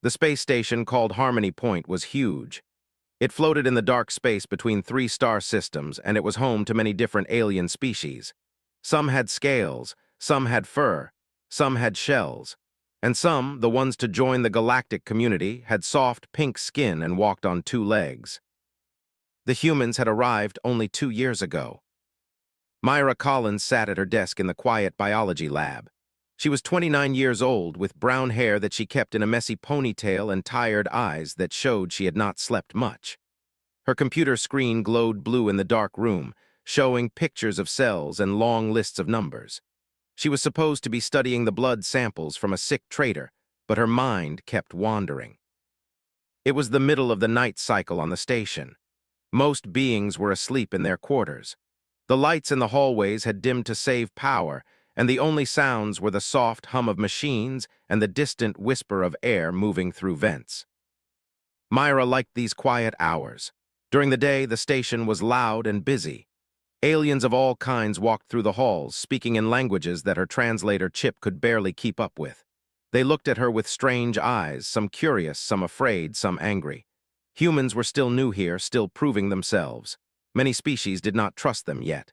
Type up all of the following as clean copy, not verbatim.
The space station called Harmony Point was huge. It floated in the dark space between three star systems, and it was home to many different alien species. Some had scales, some had fur, some had shells, and some, the ones to join the galactic community, had soft pink skin and walked on two legs. The humans had arrived only 2 years ago. Myra Collins sat at her desk in the quiet biology lab. She was 29 years old, with brown hair that she kept in a messy ponytail and tired eyes that showed she had not slept much. Her computer screen glowed blue in the dark room, showing pictures of cells and long lists of numbers. She was supposed to be studying the blood samples from a sick trader, but her mind kept wandering. It was the middle of the night cycle on the station. Most beings were asleep in their quarters. The lights in the hallways had dimmed to save power, and the only sounds were the soft hum of machines and the distant whisper of air moving through vents. Myra liked these quiet hours. During the day, the station was loud and busy. Aliens of all kinds walked through the halls, speaking in languages that her translator Chip could barely keep up with. They looked at her with strange eyes, some curious, some afraid, some angry. Humans were still new here, still proving themselves. Many species did not trust them yet.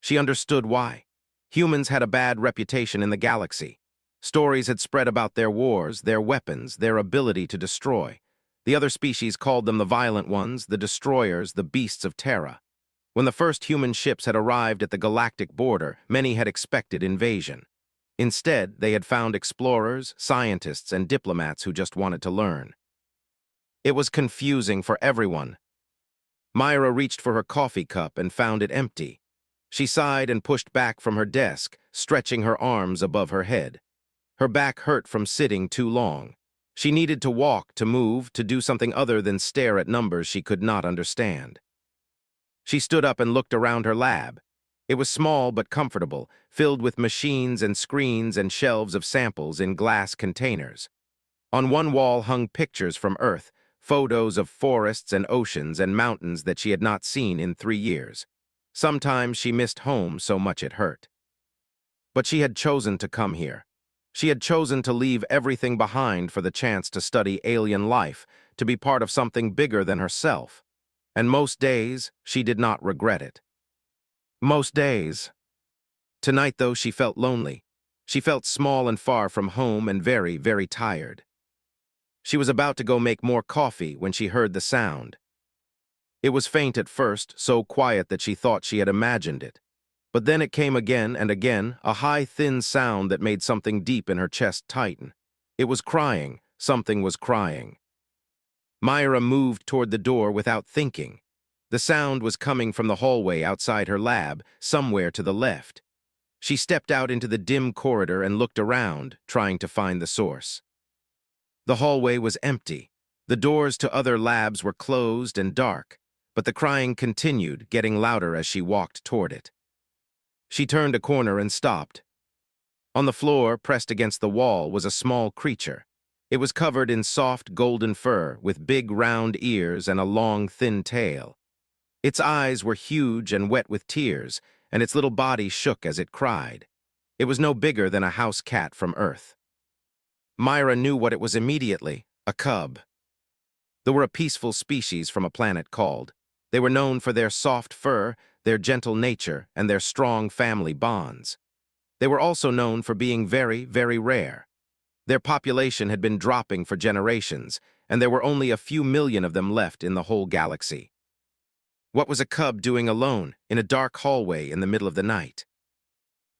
She understood why. Humans had a bad reputation in the galaxy. Stories had spread about their wars, their weapons, their ability to destroy. The other species called them the violent ones, the destroyers, the beasts of Terra. When the first human ships had arrived at the galactic border, many had expected invasion. Instead, they had found explorers, scientists, and diplomats who just wanted to learn. It was confusing for everyone. Myra reached for her coffee cup and found it empty. She sighed and pushed back from her desk, stretching her arms above her head. Her back hurt from sitting too long. She needed to walk, to move, to do something other than stare at numbers she could not understand. She stood up and looked around her lab. It was small but comfortable, filled with machines and screens and shelves of samples in glass containers. On one wall hung pictures from Earth, photos of forests and oceans and mountains that she had not seen in 3 years. Sometimes she missed home, so much it hurt. But she had chosen to come here. She had chosen to leave everything behind for the chance to study alien life, to be part of something bigger than herself. And most days, she did not regret it. Most days. Tonight, though, she felt lonely. She felt small and far from home and very, very tired. She was about to go make more coffee when she heard the sound. It was faint at first, so quiet that she thought she had imagined it. But then it came again and again, a high, thin sound that made something deep in her chest tighten. It was crying. Something was crying. Myra moved toward the door without thinking. The sound was coming from the hallway outside her lab, somewhere to the left. She stepped out into the dim corridor and looked around, trying to find the source. The hallway was empty. The doors to other labs were closed and dark, but the crying continued, getting louder as she walked toward it. She turned a corner and stopped. On the floor, pressed against the wall, was a small creature. It was covered in soft golden fur, with big round ears and a long, thin tail. Its eyes were huge and wet with tears, and its little body shook as it cried. It was no bigger than a house cat from Earth. Myra knew what it was immediately: a cub. They were a peaceful species from a planet called. They were known for their soft fur, their gentle nature, and their strong family bonds. They were also known for being very, very rare. Their population had been dropping for generations, and there were only a few million of them left in the whole galaxy. What was a cub doing alone, in a dark hallway in the middle of the night?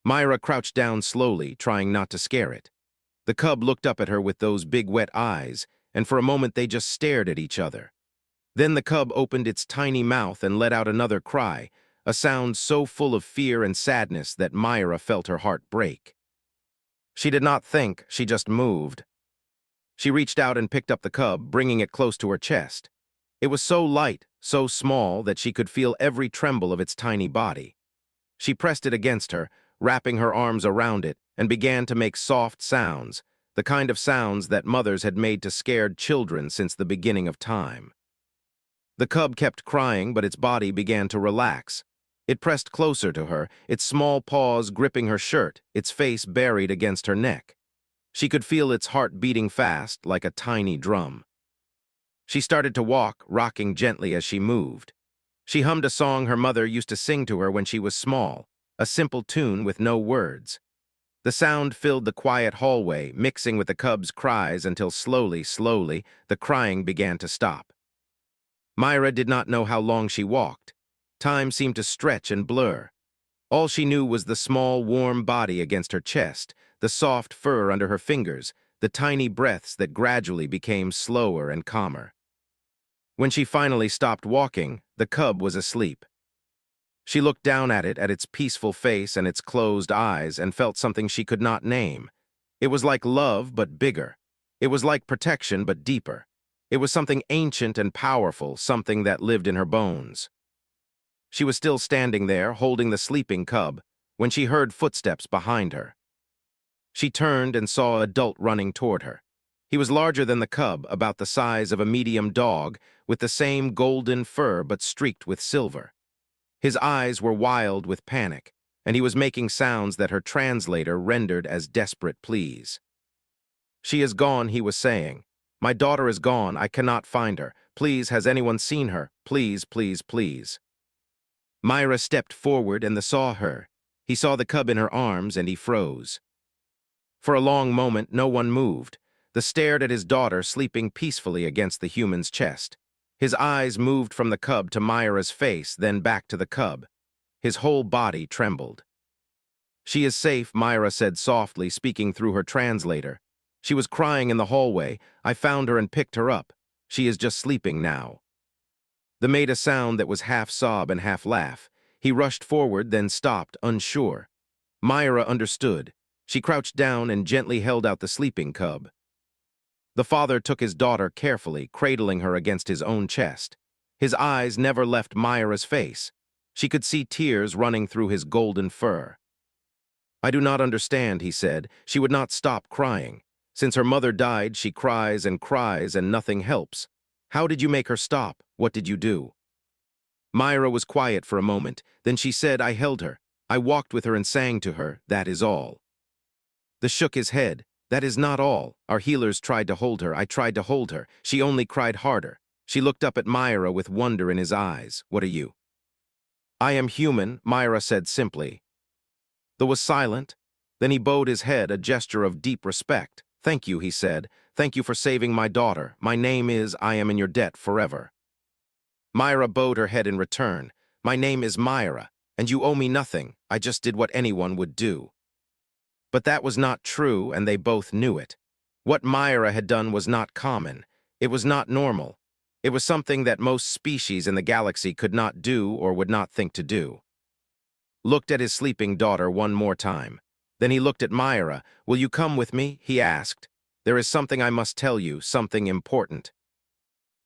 Myra crouched down slowly, trying not to scare it. The cub looked up at her with those big wet eyes, and for a moment they just stared at each other. Then the cub opened its tiny mouth and let out another cry, a sound so full of fear and sadness that Myra felt her heart break. She did not think, she just moved. She reached out and picked up the cub, bringing it close to her chest. It was so light, so small, that she could feel every tremble of its tiny body. She pressed it against her, wrapping her arms around it, and began to make soft sounds, the kind of sounds that mothers had made to scared children since the beginning of time. The cub kept crying, but its body began to relax. It pressed closer to her, its small paws gripping her shirt, its face buried against her neck. She could feel its heart beating fast, like a tiny drum. She started to walk, rocking gently as she moved. She hummed a song her mother used to sing to her when she was small, a simple tune with no words. The sound filled the quiet hallway, mixing with the cub's cries until slowly, the crying began to stop. Myra did not know how long she walked. Time seemed to stretch and blur. All she knew was the small, warm body against her chest, the soft fur under her fingers, the tiny breaths that gradually became slower and calmer. When she finally stopped walking, the cub was asleep. She looked down at it, at its peaceful face and its closed eyes, and felt something she could not name. It was like love, but bigger. It was like protection, but deeper. It was something ancient and powerful, something that lived in her bones. She was still standing there, holding the sleeping cub, when she heard footsteps behind her. She turned and saw an adult running toward her. He was larger than the cub, about the size of a medium dog, with the same golden fur but streaked with silver. His eyes were wild with panic, and he was making sounds that her translator rendered as desperate pleas. "She is gone," he was saying. "My daughter is gone. I cannot find her. Please, has anyone seen her? Please, please, please." Myra stepped forward and saw her. He saw the cub in her arms, and he froze. For a long moment, no one moved. They stared at his daughter sleeping peacefully against the human's chest. His eyes moved from the cub to Myra's face, then back to the cub. His whole body trembled. "She is safe," Myra said softly, speaking through her translator. "She was crying in the hallway. I found her and picked her up. She is just sleeping now." They made a sound that was half sob and half laugh. He rushed forward, then stopped, unsure. Myra understood. She crouched down and gently held out the sleeping cub. The father took his daughter carefully, cradling her against his own chest. His eyes never left Myra's face. She could see tears running through his golden fur. "I do not understand," he said. "She would not stop crying. Since her mother died, she cries and nothing helps. How did you make her stop? What did you do?" Myra was quiet for a moment. Then she said, "I held her. I walked with her and sang to her. That is all." They shook his head. "That is not all. Our healers tried to hold her. I tried to hold her. She only cried harder." She looked up at Myra with wonder in his eyes. "What are you?" "I am human," Myra said simply. There was silent. Then he bowed his head, a gesture of deep respect. "Thank you," he said. "Thank you for saving my daughter. My name is, I am in your debt forever." Myra bowed her head in return. "My name is Myra, and you owe me nothing. I just did what anyone would do." But that was not true, and they both knew it. What Myra had done was not common. It was not normal. It was something that most species in the galaxy could not do or would not think to do. Looked at his sleeping daughter one more time. Then he looked at Myra. "Will you come with me?" he asked. "There is something I must tell you, something important."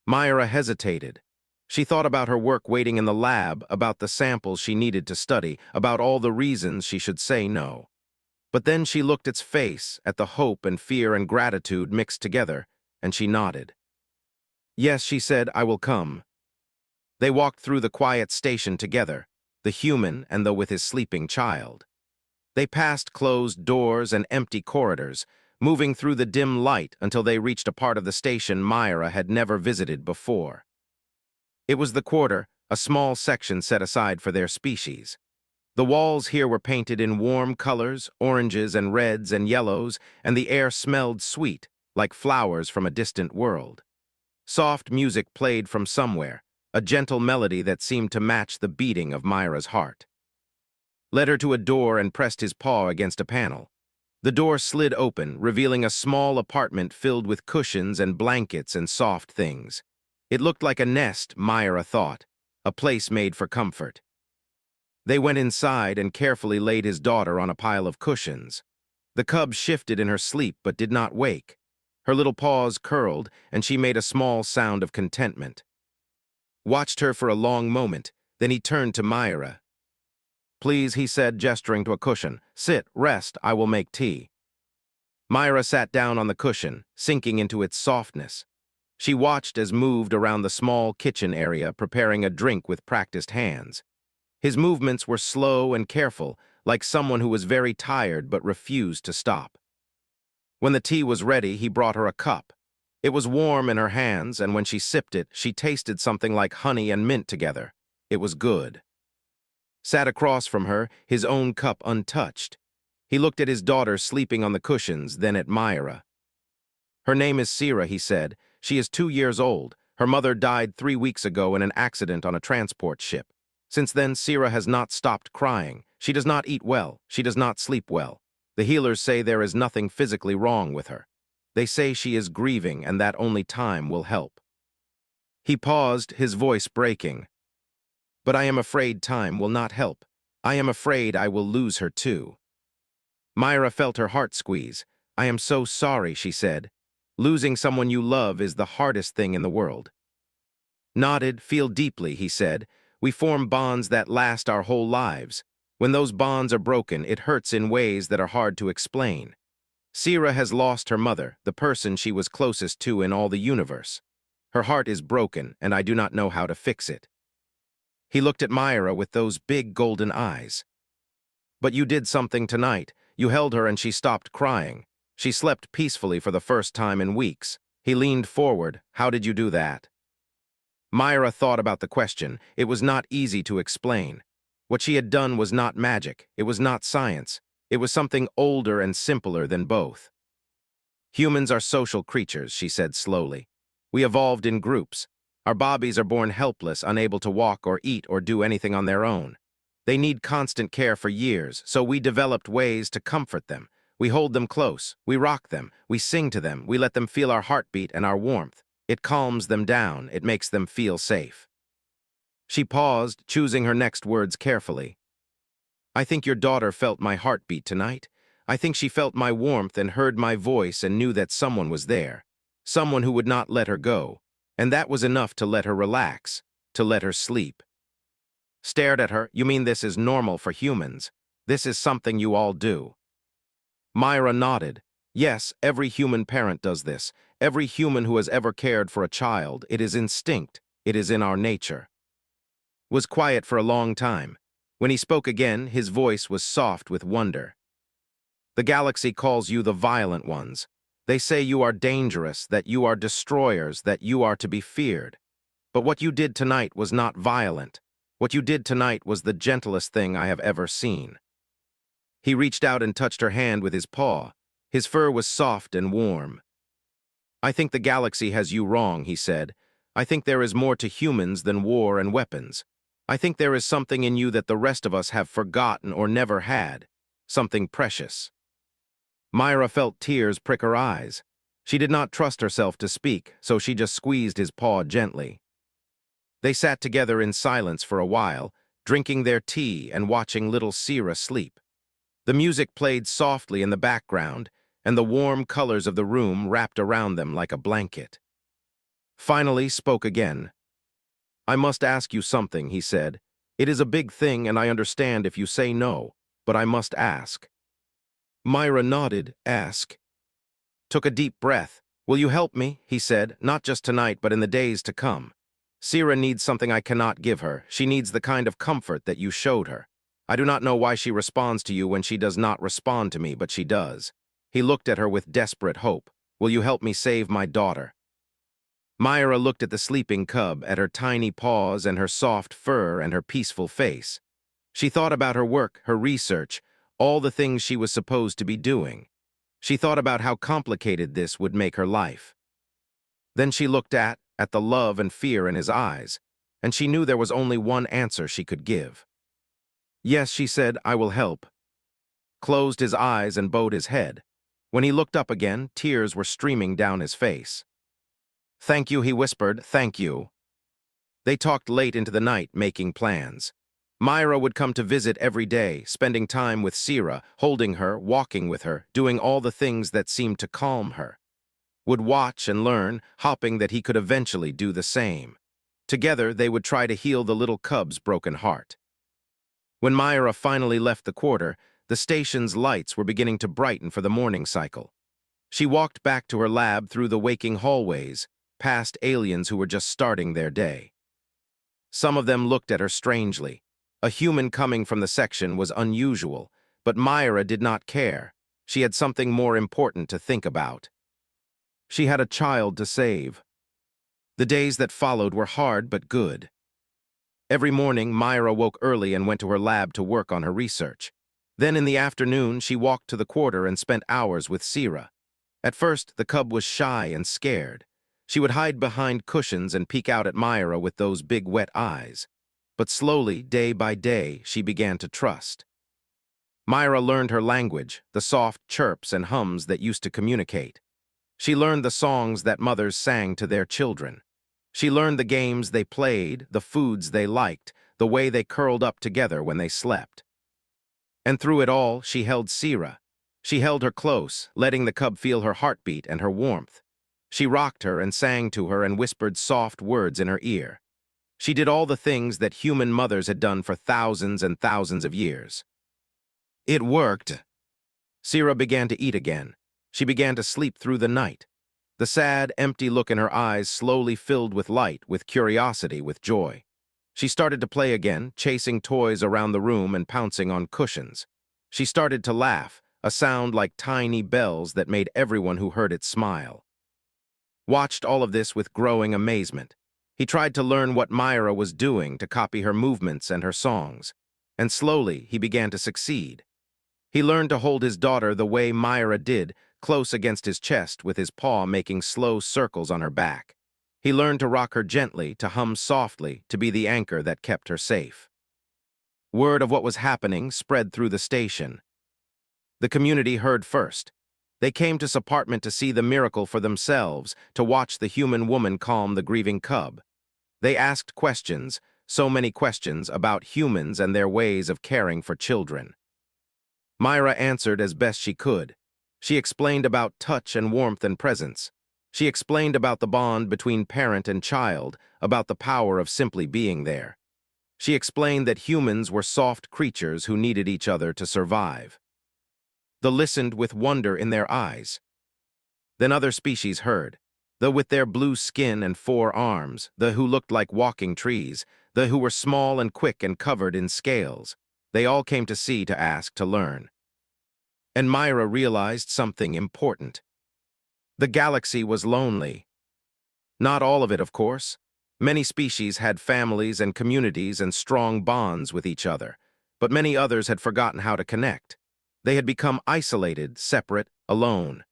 Myra hesitated. She thought about her work waiting in the lab, about the samples she needed to study, about all the reasons she should say no. But then she looked at its face, at the hope and fear and gratitude mixed together, and she nodded. "Yes," she said, "I will come." They walked through the quiet station together, the human and the with his sleeping child. They passed closed doors and empty corridors, moving through the dim light until they reached a part of the station Myra had never visited before. It was the quarter, a small section set aside for their species. The walls here were painted in warm colors, oranges and reds and yellows, and the air smelled sweet, like flowers from a distant world. Soft music played from somewhere, a gentle melody that seemed to match the beating of Myra's heart. Led her to a door and pressed his paw against a panel. The door slid open, revealing a small apartment filled with cushions and blankets and soft things. It looked like a nest, Myra thought, a place made for comfort. They went inside and carefully laid his daughter on a pile of cushions. The cub shifted in her sleep but did not wake. Her little paws curled, and she made a small sound of contentment. Watched her for a long moment, then he turned to Myra. "Please," he said, gesturing to a cushion. "Sit, rest, I will make tea." Myra sat down on the cushion, sinking into its softness. She watched as moved around the small kitchen area, preparing a drink with practiced hands. His movements were slow and careful, like someone who was very tired but refused to stop. When the tea was ready, he brought her a cup. It was warm in her hands, and when she sipped it, she tasted something like honey and mint together. It was good. Sat across from her, his own cup untouched. He looked at his daughter sleeping on the cushions, then at Myra. Her name is Sira, he said. She is 2 years old. Her mother died 3 weeks ago in an accident on a transport ship. Since then, Sira has not stopped crying. She does not eat well. She does not sleep well. The healers say there is nothing physically wrong with her. They say she is grieving and that only time will help. He paused, his voice breaking. But I am afraid time will not help. I am afraid I will lose her too. Myra felt her heart squeeze. I am so sorry, she said. Losing someone you love is the hardest thing in the world. Nodded, feel deeply, he said. We form bonds that last our whole lives. When those bonds are broken, it hurts in ways that are hard to explain. Sira has lost her mother, the person she was closest to in all the universe. Her heart is broken, and I do not know how to fix it. He looked at Myra with those big golden eyes. But you did something tonight. You held her and she stopped crying. She slept peacefully for the first time in weeks. He leaned forward. How did you do that? Myra thought about the question. It was not easy to explain. What she had done was not magic. It was not science. It was something older and simpler than both. Humans are social creatures, she said slowly. We evolved in groups. Our bobbies are born helpless, unable to walk or eat or do anything on their own. They need constant care for years, so we developed ways to comfort them. We hold them close, we rock them, we sing to them, we let them feel our heartbeat and our warmth. It calms them down, it makes them feel safe. She paused, choosing her next words carefully. I think your daughter felt my heartbeat tonight. I think she felt my warmth and heard my voice and knew that someone was there. Someone who would not let her go. And that was enough to let her relax, to let her sleep. Stared at her. You mean this is normal for humans? This is something you all do? Myra nodded. Yes, every human parent does this. Every human who has ever cared for a child. It is instinct. It is in our nature. Was quiet for a long time. When he spoke again, his voice was soft with wonder. The galaxy calls you the violent ones. They say you are dangerous, that you are destroyers, that you are to be feared. But what you did tonight was not violent. What you did tonight was the gentlest thing I have ever seen. He reached out and touched her hand with his paw. His fur was soft and warm. I think the galaxy has you wrong, he said. I think there is more to humans than war and weapons. I think there is something in you that the rest of us have forgotten or never had. Something precious. Myra felt tears prick her eyes. She did not trust herself to speak, so she just squeezed his paw gently. They sat together in silence for a while, drinking their tea and watching little Sira sleep. The music played softly in the background, and the warm colors of the room wrapped around them like a blanket. Finally spoke again. I must ask you something, he said. It is a big thing, and I understand if you say no, but I must ask. Myra nodded. Ask. Took a deep breath. Will you help me? He said, not just tonight, but in the days to come. Sira needs something I cannot give her. She needs the kind of comfort that you showed her. I do not know why she responds to you when she does not respond to me, but she does. He looked at her with desperate hope. Will you help me save my daughter? Myra looked at the sleeping cub, at her tiny paws and her soft fur and her peaceful face. She thought about her work, her research, all the things she was supposed to be doing. She thought about how complicated this would make her life. Then she looked at the love and fear in his eyes, and she knew there was only one answer she could give. Yes, she said, I will help. Closed his eyes and bowed his head. When he looked up again, tears were streaming down his face. Thank you, he whispered, thank you. They talked late into the night, making plans. Myra would come to visit every day, spending time with Sira, holding her, walking with her, doing all the things that seemed to calm her. Would watch and learn, hoping that he could eventually do the same. Together, they would try to heal the little cub's broken heart. When Myra finally left the quarter, the station's lights were beginning to brighten for the morning cycle. She walked back to her lab through the waking hallways, past aliens who were just starting their day. Some of them looked at her strangely. A human coming from the section was unusual, but Myra did not care. She had something more important to think about. She had a child to save. The days that followed were hard but good. Every morning, Myra woke early and went to her lab to work on her research. Then in the afternoon, she walked to the quarter and spent hours with Sira. At first, the cub was shy and scared. She would hide behind cushions and peek out at Myra with those big wet eyes. But slowly, day by day, she began to trust. Myra learned her language, the soft chirps and hums that used to communicate. She learned the songs that mothers sang to their children. She learned the games they played, the foods they liked, the way they curled up together when they slept. And through it all, she held Sira. She held her close, letting the cub feel her heartbeat and her warmth. She rocked her and sang to her and whispered soft words in her ear. She did all the things that human mothers had done for thousands and thousands of years. It worked. Sira began to eat again. She began to sleep through the night. The sad, empty look in her eyes slowly filled with light, with curiosity, with joy. She started to play again, chasing toys around the room and pouncing on cushions. She started to laugh, a sound like tiny bells that made everyone who heard it smile. Watched all of this with growing amazement. He tried to learn what Myra was doing, to copy her movements and her songs. And slowly, he began to succeed. He learned to hold his daughter the way Myra did, close against his chest with his paw making slow circles on her back. He learned to rock her gently, to hum softly, to be the anchor that kept her safe. Word of what was happening spread through the station. The community heard first. They came to S's apartment to see the miracle for themselves, to watch the human woman calm the grieving cub. They asked questions, so many questions about humans and their ways of caring for children. Myra answered as best she could. She explained about touch and warmth and presence. She explained about the bond between parent and child, about the power of simply being there. She explained that humans were soft creatures who needed each other to survive. They listened with wonder in their eyes. Then other species heard. The with their blue skin and 4 arms, the who looked like walking trees, the who were small and quick and covered in scales. They all came to see, to ask, to learn. And Myra realized something important. The galaxy was lonely. Not all of it, of course. Many species had families and communities and strong bonds with each other, but many others had forgotten how to connect. They had become isolated, separate, alone.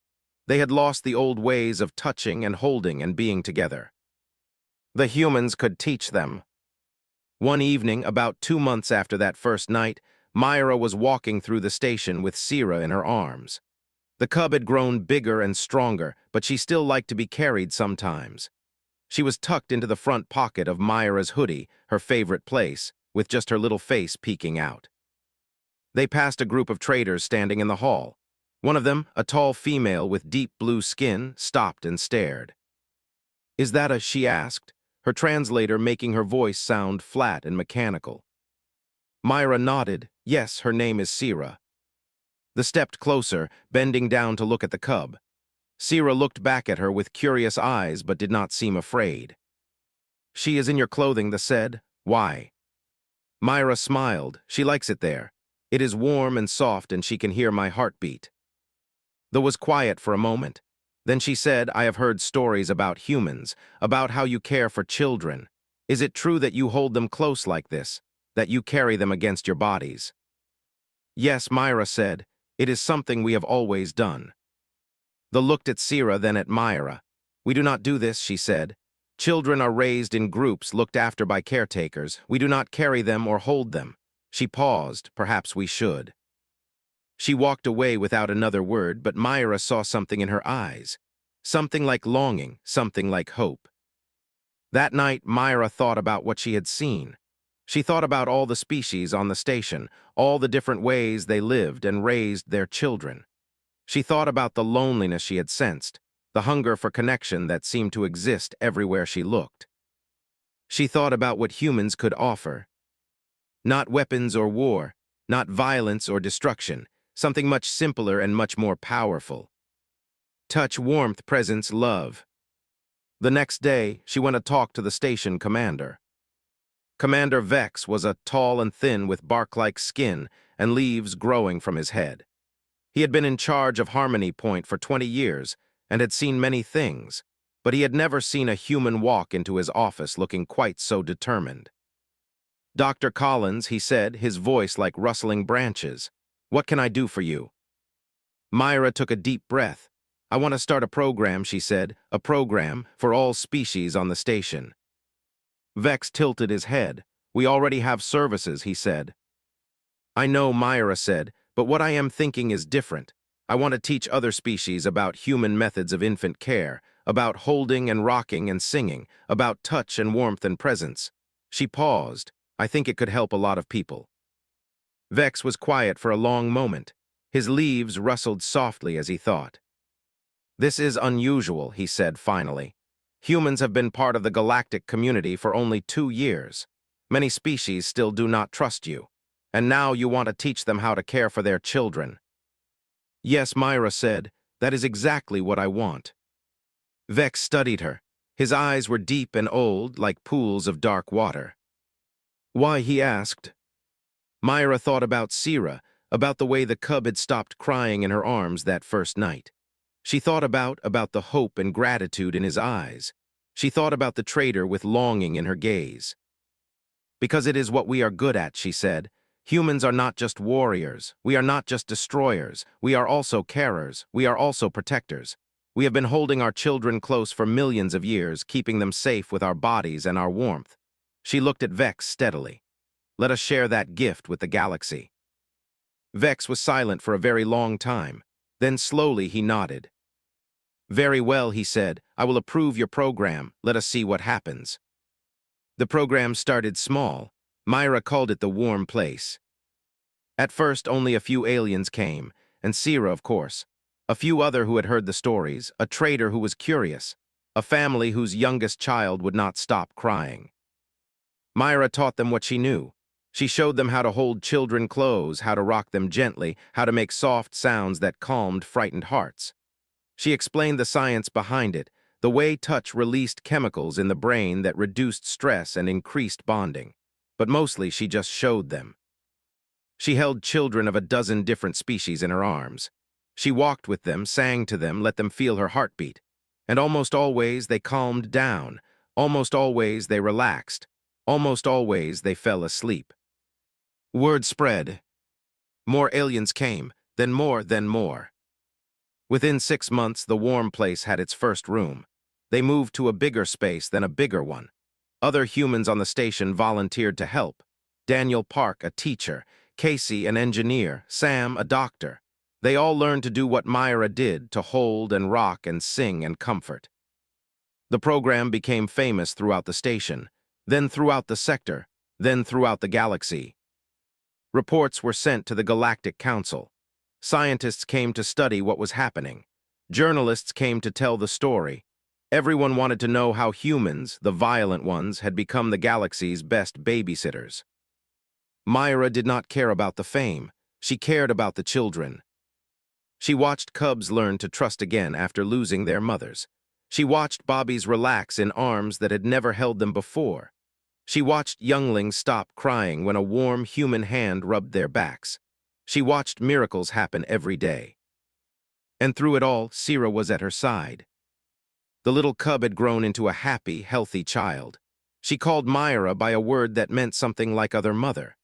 They had lost the old ways of touching and holding and being together. The humans could teach them. One evening, about 2 months after that first night, Myra was walking through the station with Sira in her arms. The cub had grown bigger and stronger, but she still liked to be carried sometimes. She was tucked into the front pocket of Myra's hoodie, her favorite place, with just her little face peeking out. They passed a group of traders standing in the hall. One of them, a tall female with deep blue skin, stopped and stared. "Is that a?" she asked, her translator making her voice sound flat and mechanical. Myra nodded. Yes, her name is Sira. They stepped closer, bending down to look at the cub. Sira looked back at her with curious eyes but did not seem afraid. "She is in your clothing," they said. "Why?" Myra smiled. "She likes it there. It is warm and soft and she can hear my heartbeat." There was quiet for a moment. Then she said, "I have heard stories about humans, about how you care for children. Is it true that you hold them close like this, that you carry them against your bodies?" "Yes," Myra said. "It is something we have always done." They looked at Sira, then at Myra. "We do not do this," she said. "Children are raised in groups, looked after by caretakers. We do not carry them or hold them." She paused. "Perhaps we should." She walked away without another word, but Myra saw something in her eyes. Something like longing, something like hope. That night, Myra thought about what she had seen. She thought about all the species on the station, all the different ways they lived and raised their children. She thought about the loneliness she had sensed, the hunger for connection that seemed to exist everywhere she looked. She thought about what humans could offer. Not weapons or war, not violence or destruction, something much simpler and much more powerful. Touch, warmth, presence, love. The next day, she went to talk to the station commander. Commander Vex was a tall and thin with bark-like skin and leaves growing from his head. He had been in charge of Harmony Point for 20 years and had seen many things, but he had never seen a human walk into his office looking quite so determined. "Dr. Collins," he said, his voice like rustling branches. "What can I do for you?" Myra took a deep breath. "I want to start a program," she said, "a program for all species on the station." Vex tilted his head. "We already have services," he said. "I know," Myra said, "but what I am thinking is different. I want to teach other species about human methods of infant care, about holding and rocking and singing, about touch and warmth and presence." She paused. "I think it could help a lot of people." Vex was quiet for a long moment. His leaves rustled softly as he thought. "This is unusual," he said finally. "Humans have been part of the galactic community for only 2 years. Many species still do not trust you. And now you want to teach them how to care for their children." "Yes," Myra said, "that is exactly what I want." Vex studied her. His eyes were deep and old, like pools of dark water. "Why?" he asked. Myra thought about Sira, about the way the cub had stopped crying in her arms that first night. She thought about the hope and gratitude in his eyes. She thought about the trader with longing in her gaze. "Because it is what we are good at," she said. "Humans are not just warriors. We are not just destroyers. We are also carers. We are also protectors. We have been holding our children close for millions of years, keeping them safe with our bodies and our warmth." She looked at Vex steadily. "Let us share that gift with the galaxy." Vex was silent for a very long time. Then slowly he nodded. "Very well," he said. "I will approve your program. Let us see what happens." The program started small. Myra called it the Warm Place. At first, only a few aliens came, and Sira, of course. A few other who had heard the stories, a trader who was curious, a family whose youngest child would not stop crying. Myra taught them what she knew. She showed them how to hold children close, how to rock them gently, how to make soft sounds that calmed frightened hearts. She explained the science behind it, the way touch released chemicals in the brain that reduced stress and increased bonding. But mostly she just showed them. She held children of a dozen different species in her arms. She walked with them, sang to them, let them feel her heartbeat. And almost always they calmed down. Almost always they relaxed. Almost always they fell asleep. Word spread. More aliens came, then more, then more. Within 6 months, the Warm Place had its first room. They moved to a bigger space, then a bigger one. Other humans on the station volunteered to help. Daniel Park, a teacher, Casey, an engineer, Sam, a doctor. They all learned to do what Myra did, to hold and rock and sing and comfort. The program became famous throughout the station, then throughout the sector, then throughout the galaxy. Reports were sent to the Galactic Council. Scientists came to study what was happening. Journalists came to tell the story. Everyone wanted to know how humans, the violent ones, had become the galaxy's best babysitters. Myra did not care about the fame. She cared about the children. She watched cubs learn to trust again after losing their mothers. She watched Bobbies relax in arms that had never held them before. She watched younglings stop crying when a warm human hand rubbed their backs. She watched miracles happen every day. And through it all, Sira was at her side. The little cub had grown into a happy, healthy child. She called Myra by a word that meant something like other mother.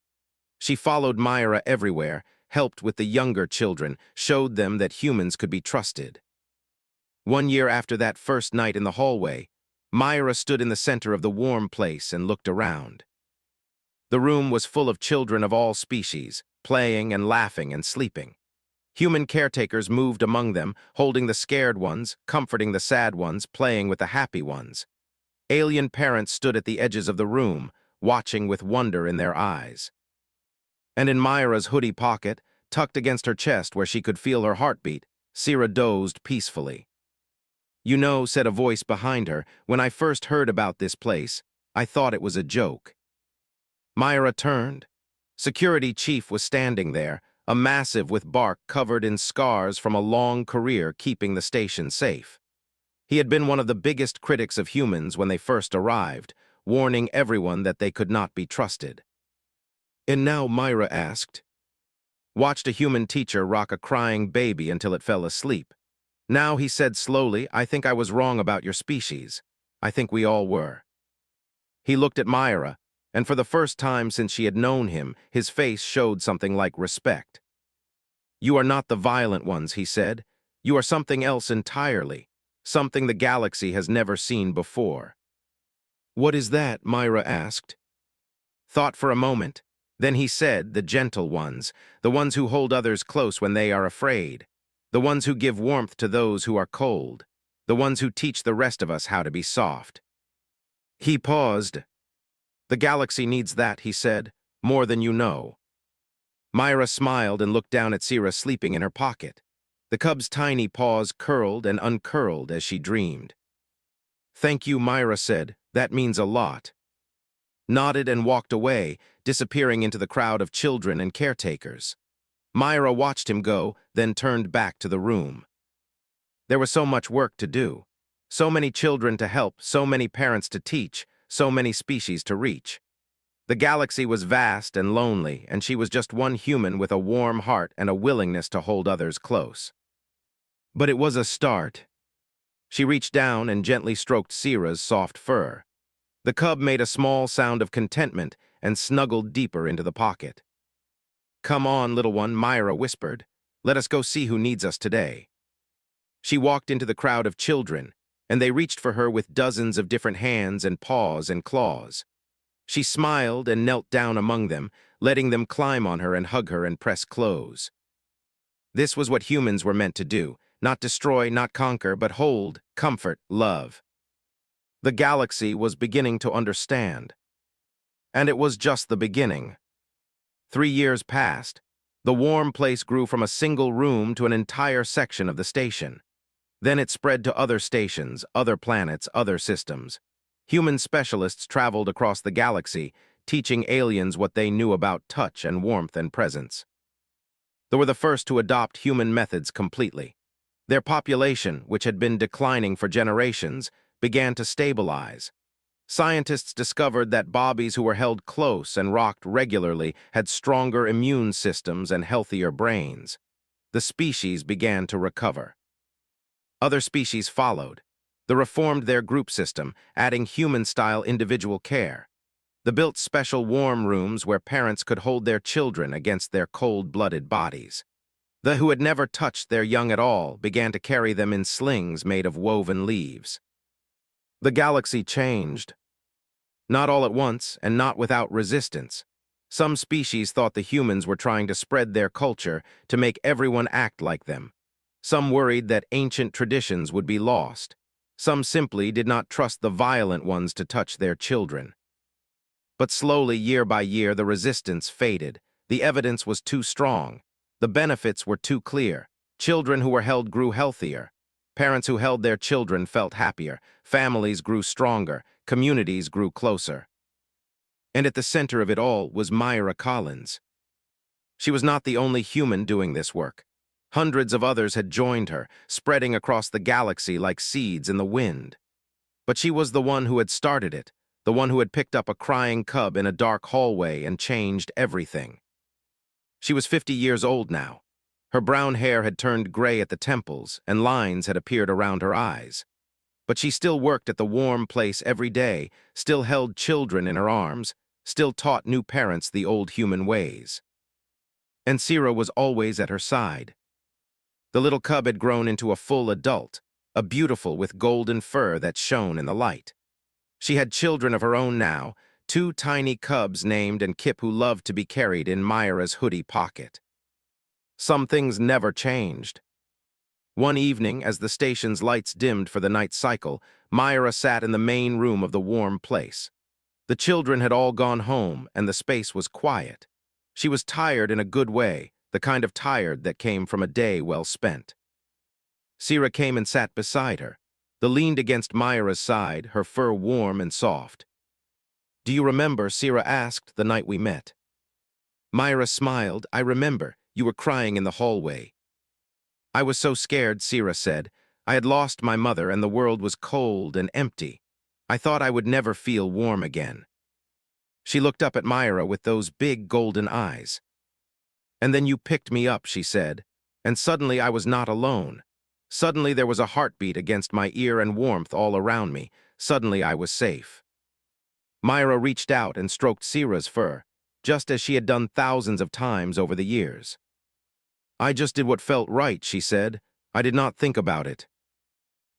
She followed Myra everywhere, helped with the younger children, showed them that humans could be trusted. 1 year after that first night in the hallway, Myra stood in the center of the Warm Place and looked around. The room was full of children of all species, playing and laughing and sleeping. Human caretakers moved among them, holding the scared ones, comforting the sad ones, playing with the happy ones. Alien parents stood at the edges of the room, watching with wonder in their eyes. And in Myra's hoodie pocket, tucked against her chest where she could feel her heartbeat, Sira dozed peacefully. "You know," said a voice behind her, "when I first heard about this place, I thought it was a joke." Myra turned. Security chief was standing there, a massive with bark covered in scars from a long career keeping the station safe. He had been one of the biggest critics of humans when they first arrived, warning everyone that they could not be trusted. "And now," Myra asked, Watched a human teacher rock a crying baby until it fell asleep. Now he said slowly, I think I was wrong about your species. I think we all were. He looked at Myra, and for the first time since she had known him, his face showed something like respect. You are not the violent ones, he said. You are something else entirely, something the galaxy has never seen before. What is that? Myra asked. Thought for a moment. Then he said, the gentle ones, the ones who hold others close when they are afraid, the ones who give warmth to those who are cold, the ones who teach the rest of us how to be soft. He paused. The galaxy needs that, he said, more than you know. Myra smiled and looked down at Sira sleeping in her pocket. The cub's tiny paws curled and uncurled as she dreamed. Thank you, Myra said. That means a lot. Nodded and walked away, disappearing into the crowd of children and caretakers. Myra watched him go, then turned back to the room. There was so much work to do. So many children to help, so many parents to teach, so many species to reach. The galaxy was vast and lonely, and she was just one human with a warm heart and a willingness to hold others close. But it was a start. She reached down and gently stroked Sira's soft fur. The cub made a small sound of contentment and snuggled deeper into the pocket. Come on, little one, Myra whispered. Let us go see who needs us today. She walked into the crowd of children, and they reached for her with dozens of different hands and paws and claws. She smiled and knelt down among them, letting them climb on her and hug her and press close. This was what humans were meant to do, not destroy, not conquer, but hold, comfort, love. The galaxy was beginning to understand. And it was just the beginning. 3 years passed. The warm place grew from a single room to an entire section of the station. Then it spread to other stations, other planets, other systems. Human specialists traveled across the galaxy, teaching aliens what they knew about touch and warmth and presence. They were the first to adopt human methods completely. Their population, which had been declining for generations, began to stabilize. Scientists discovered that bobbies who were held close and rocked regularly had stronger immune systems and healthier brains. The species began to recover. Other species followed. They reformed their group system, adding human-style individual care. They built special warm rooms where parents could hold their children against their cold-blooded bodies. They who had never touched their young at all began to carry them in slings made of woven leaves. The galaxy changed. Not all at once, and not without resistance. Some species thought the humans were trying to spread their culture to make everyone act like them. Some worried that ancient traditions would be lost. Some simply did not trust the violent ones to touch their children. But slowly, year by year, the resistance faded. The evidence was too strong. The benefits were too clear. Children who were held grew healthier. Parents who held their children felt happier. Families grew stronger. Communities grew closer. And at the center of it all was Myra Collins. She was not the only human doing this work. Hundreds of others had joined her, spreading across the galaxy like seeds in the wind. But she was the one who had started it, the one who had picked up a crying cub in a dark hallway and changed everything. She was 50 years old now. Her brown hair had turned gray at the temples, and lines had appeared around her eyes. But she still worked at the warm place every day, still held children in her arms, still taught new parents the old human ways. And Sira was always at her side. The little cub had grown into a full adult, a beautiful with golden fur that shone in the light. She had children of her own now, 2 tiny cubs named and Kip who loved to be carried in Myra's hoodie pocket. Some things never changed. One evening, as the station's lights dimmed for the night cycle, Myra sat in the main room of the warm place. The children had all gone home, and the space was quiet. She was tired in a good way, the kind of tired that came from a day well spent. Sira came and sat beside her. They leaned against Myra's side, her fur warm and soft. Do you remember, Sira asked, the night we met? Myra smiled. I remember. You were crying in the hallway. I was so scared, Sira said. I had lost my mother and the world was cold and empty. I thought I would never feel warm again. She looked up at Myra with those big golden eyes. And then you picked me up, she said, and suddenly I was not alone. Suddenly there was a heartbeat against my ear and warmth all around me. Suddenly I was safe. Myra reached out and stroked Sira's fur, just as she had done thousands of times over the years. I just did what felt right, she said. I did not think about it.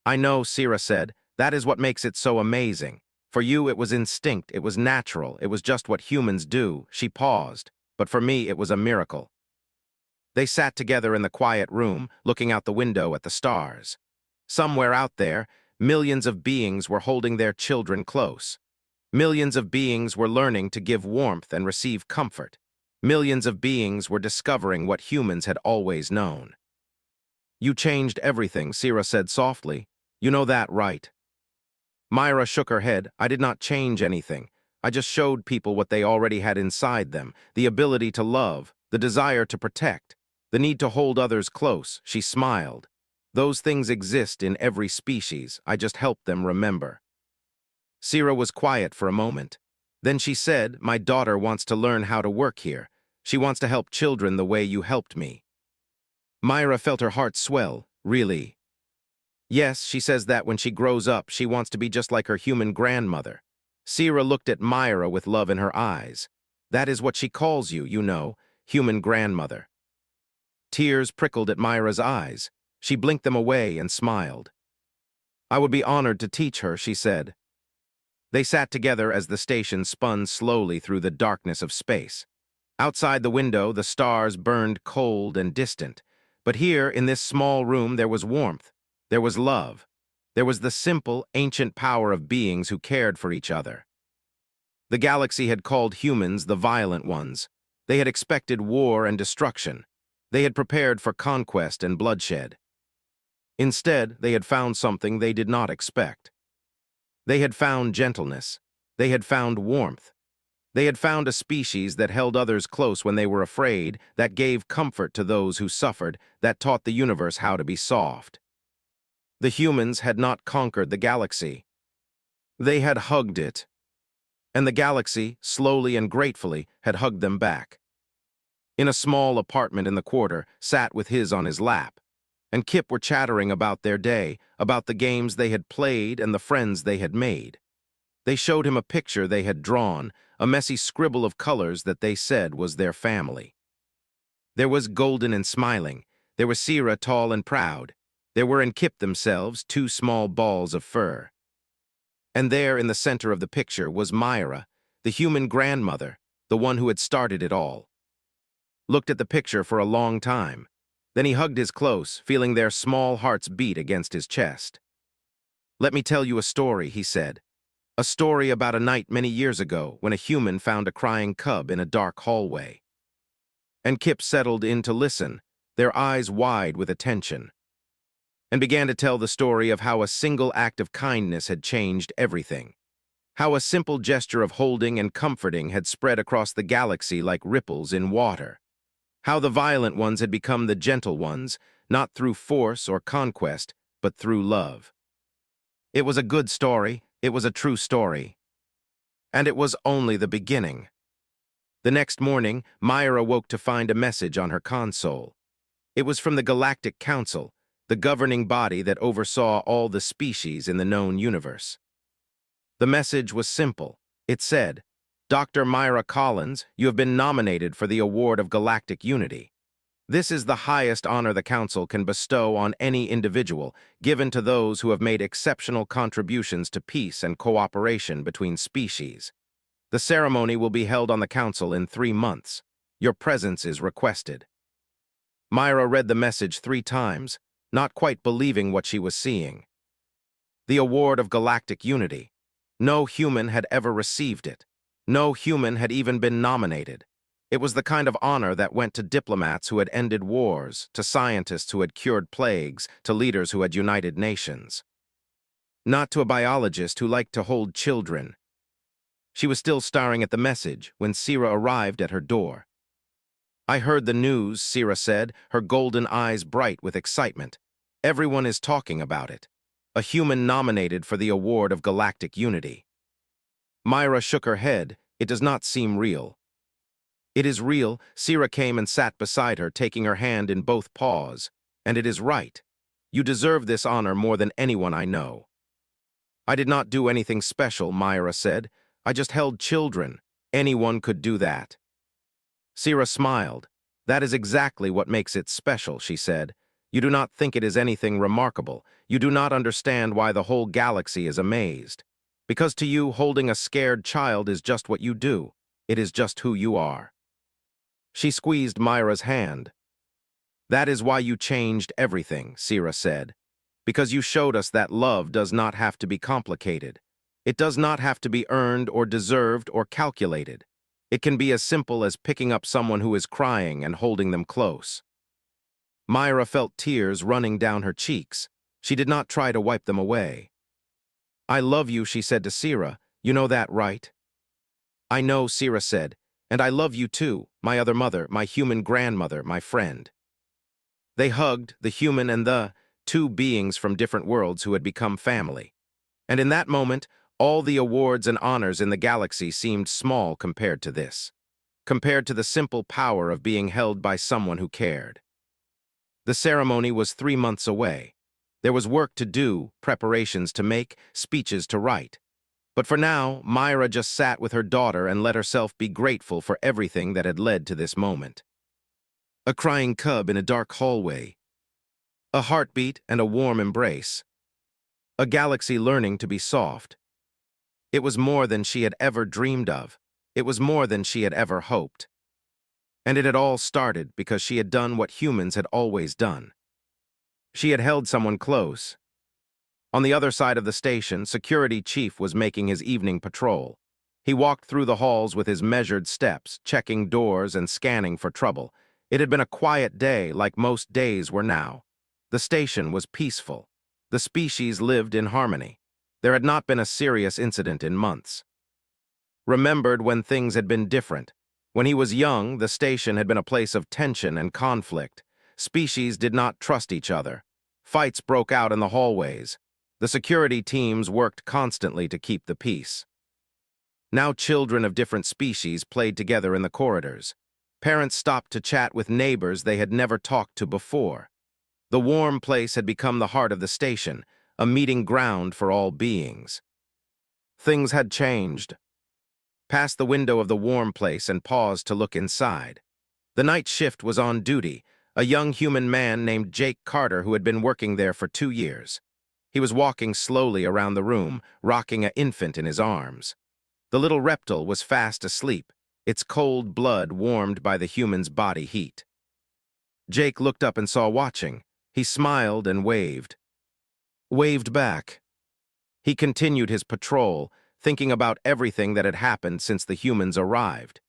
I know, Sira said. That is what makes it so amazing. For you, it was instinct, it was natural, it was just what humans do. She paused, but for me, it was a miracle. They sat together in the quiet room, looking out the window at the stars. Somewhere out there, millions of beings were holding their children close. Millions of beings were learning to give warmth and receive comfort. Millions of beings were discovering what humans had always known. You changed everything, Sira said softly. You know that, right? Myra shook her head. I did not change anything. I just showed people what they already had inside them, the ability to love, the desire to protect, the need to hold others close. She smiled. Those things exist in every species. I just helped them remember. Sira was quiet for a moment. Then she said, my daughter wants to learn how to work here. She wants to help children the way you helped me. Myra felt her heart swell. Really? Yes, she says that when she grows up, she wants to be just like her human grandmother. Sira looked at Myra with love in her eyes. That is what she calls you, you know, human grandmother. Tears prickled at Myra's eyes. She blinked them away and smiled. I would be honored to teach her, she said. They sat together as the station spun slowly through the darkness of space. Outside the window, the stars burned cold and distant. But here, in this small room, there was warmth. There was love. There was the simple, ancient power of beings who cared for each other. The galaxy had called humans the violent ones. They had expected war and destruction. They had prepared for conquest and bloodshed. Instead, they had found something they did not expect. They had found gentleness. They had found warmth. They had found a species that held others close when they were afraid, that gave comfort to those who suffered, that taught the universe how to be soft. The humans had not conquered the galaxy. They had hugged it. And the galaxy, slowly and gratefully, had hugged them back. In a small apartment in the quarter, sat with his on his lap, and Kip were chattering about their day, about the games they had played and the friends they had made. They showed him a picture they had drawn, a messy scribble of colors that they said was their family. There was Golden and smiling. There was Sira tall and proud. There were in Kip themselves 2 small balls of fur. And there in the center of the picture was Myra, the human grandmother, the one who had started it all. Looked at the picture for a long time. Then he hugged his close, feeling their small hearts beat against his chest. Let me tell you a story, he said. A story about a night many years ago when a human found a crying cub in a dark hallway. And Kip settled in to listen, their eyes wide with attention, and began to tell the story of how a single act of kindness had changed everything. How a simple gesture of holding and comforting had spread across the galaxy like ripples in water. How the violent ones had become the gentle ones, not through force or conquest, but through love. It was a good story. It was a true story. And it was only the beginning. The next morning, Myra woke to find a message on her console. It was from the Galactic Council, the governing body that oversaw all the species in the known universe. The message was simple. It said, Dr. Myra Collins, you have been nominated for the Award of Galactic Unity. This is the highest honor the Council can bestow on any individual, given to those who have made exceptional contributions to peace and cooperation between species. The ceremony will be held on the Council in 3 months. Your presence is requested. Myra read the message 3 times, not quite believing what she was seeing. The Award of Galactic Unity. No human had ever received it. No human had even been nominated. It was the kind of honor that went to diplomats who had ended wars, to scientists who had cured plagues, to leaders who had united nations. Not to a biologist who liked to hold children. She was still staring at the message when Sira arrived at her door. I heard the news, Sira said, her golden eyes bright with excitement. Everyone is talking about it. A human nominated for the Award of Galactic Unity. Myra shook her head. It does not seem real. It is real. Sira came and sat beside her, taking her hand in both paws. And it is right. You deserve this honor more than anyone I know. I did not do anything special, Myra said. I just held children. Anyone could do that. Sira smiled. That is exactly what makes it special, she said. You do not think it is anything remarkable. You do not understand why the whole galaxy is amazed. Because to you, holding a scared child is just what you do. It is just who you are. She squeezed Myra's hand. That is why you changed everything, Sira said. Because you showed us that love does not have to be complicated. It does not have to be earned or deserved or calculated. It can be as simple as picking up someone who is crying and holding them close. Myra felt tears running down her cheeks. She did not try to wipe them away. I love you, she said to Sira. You know that, right? I know, Sira said. And I love you too, my other mother, my human grandmother, my friend. They hugged, the human and the two beings from different worlds who had become family. And in that moment, all the awards and honors in the galaxy seemed small compared to this, compared to the simple power of being held by someone who cared. The ceremony was 3 months away. There was work to do, preparations to make, speeches to write. But for now, Myra just sat with her daughter and let herself be grateful for everything that had led to this moment. A crying cub in a dark hallway. A heartbeat and a warm embrace. A galaxy learning to be soft. It was more than she had ever dreamed of. It was more than she had ever hoped. And it had all started because she had done what humans had always done. She had held someone close. On the other side of the station, Security Chief was making his evening patrol. He walked through the halls with his measured steps, checking doors and scanning for trouble. It had been a quiet day, like most days were now. The station was peaceful. The species lived in harmony. There had not been a serious incident in months. Remembered when things had been different. When he was young, the station had been a place of tension and conflict. Species did not trust each other. Fights broke out in the hallways. The security teams worked constantly to keep the peace. Now children of different species played together in the corridors. Parents stopped to chat with neighbors they had never talked to before. The warm place had become the heart of the station, a meeting ground for all beings. Things had changed. Passed the window of the warm place and paused to look inside. The night shift was on duty, a young human man named Jake Carter who had been working there for 2 years. He was walking slowly around the room, rocking an infant in his arms. The little reptile was fast asleep, its cold blood warmed by the human's body heat. Jake looked up and saw watching. He smiled and waved. Waved back. He continued his patrol, thinking about everything that had happened since the humans arrived.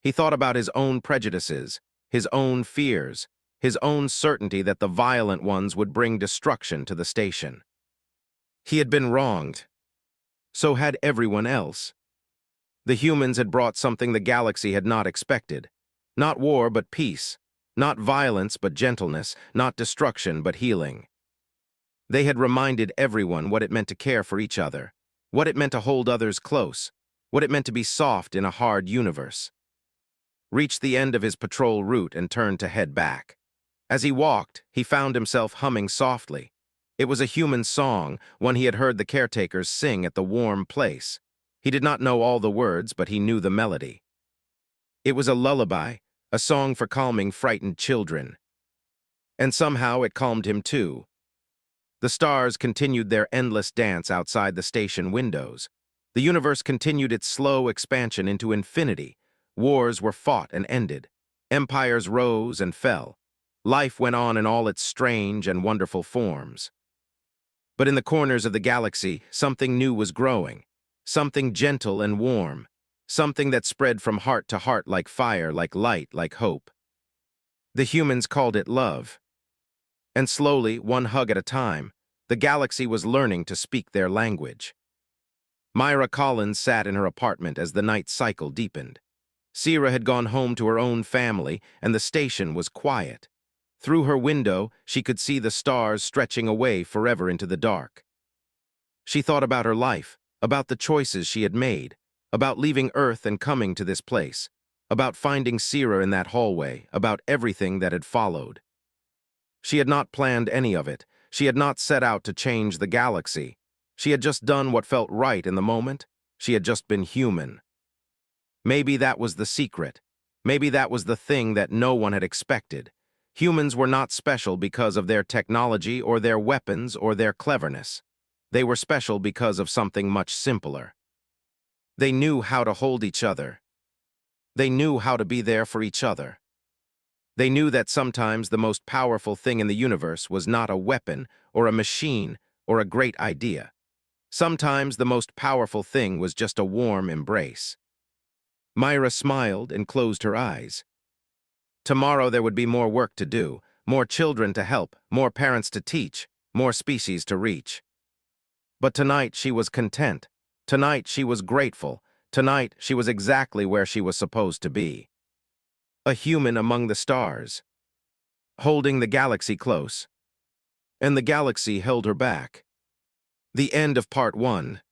He thought about his own prejudices, his own fears, his own certainty that the violent ones would bring destruction to the station. He had been wronged. So had everyone else. The humans had brought something the galaxy had not expected. Not war, but peace. Not violence, but gentleness. Not destruction, but healing. They had reminded everyone what it meant to care for each other, what it meant to hold others close, what it meant to be soft in a hard universe. Reached the end of his patrol route and turned to head back. As he walked, he found himself humming softly. It was a human song, one he had heard the caretakers sing at the warm place. He did not know all the words, but he knew the melody. It was a lullaby, a song for calming frightened children. And somehow it calmed him too. The stars continued their endless dance outside the station windows. The universe continued its slow expansion into infinity. Wars were fought and ended. Empires rose and fell. Life went on in all its strange and wonderful forms. But in the corners of the galaxy, something new was growing. Something gentle and warm. Something that spread from heart to heart like fire, like light, like hope. The humans called it love. And slowly, one hug at a time, the galaxy was learning to speak their language. Myra Collins sat in her apartment as the night cycle deepened. Sira had gone home to her own family, and the station was quiet. Through her window, she could see the stars stretching away forever into the dark. She thought about her life, about the choices she had made, about leaving Earth and coming to this place. about finding Sierra in that hallway, about everything that had followed. She had not planned any of it. She had not set out to change the galaxy. She had just done what felt right in the moment. She had just been human. Maybe that was the secret. Maybe that was the thing that no one had expected. Humans were not special because of their technology or their weapons or their cleverness. They were special because of something much simpler. They knew how to hold each other. They knew how to be there for each other. They knew that sometimes the most powerful thing in the universe was not a weapon or a machine or a great idea. Sometimes the most powerful thing was just a warm embrace. Myra smiled and closed her eyes. Tomorrow there would be more work to do, more children to help, more parents to teach, more species to reach. But tonight she was content. Tonight she was grateful. Tonight she was exactly where she was supposed to be. A human among the stars, holding the galaxy close. And the galaxy held her back. The end of Part 1.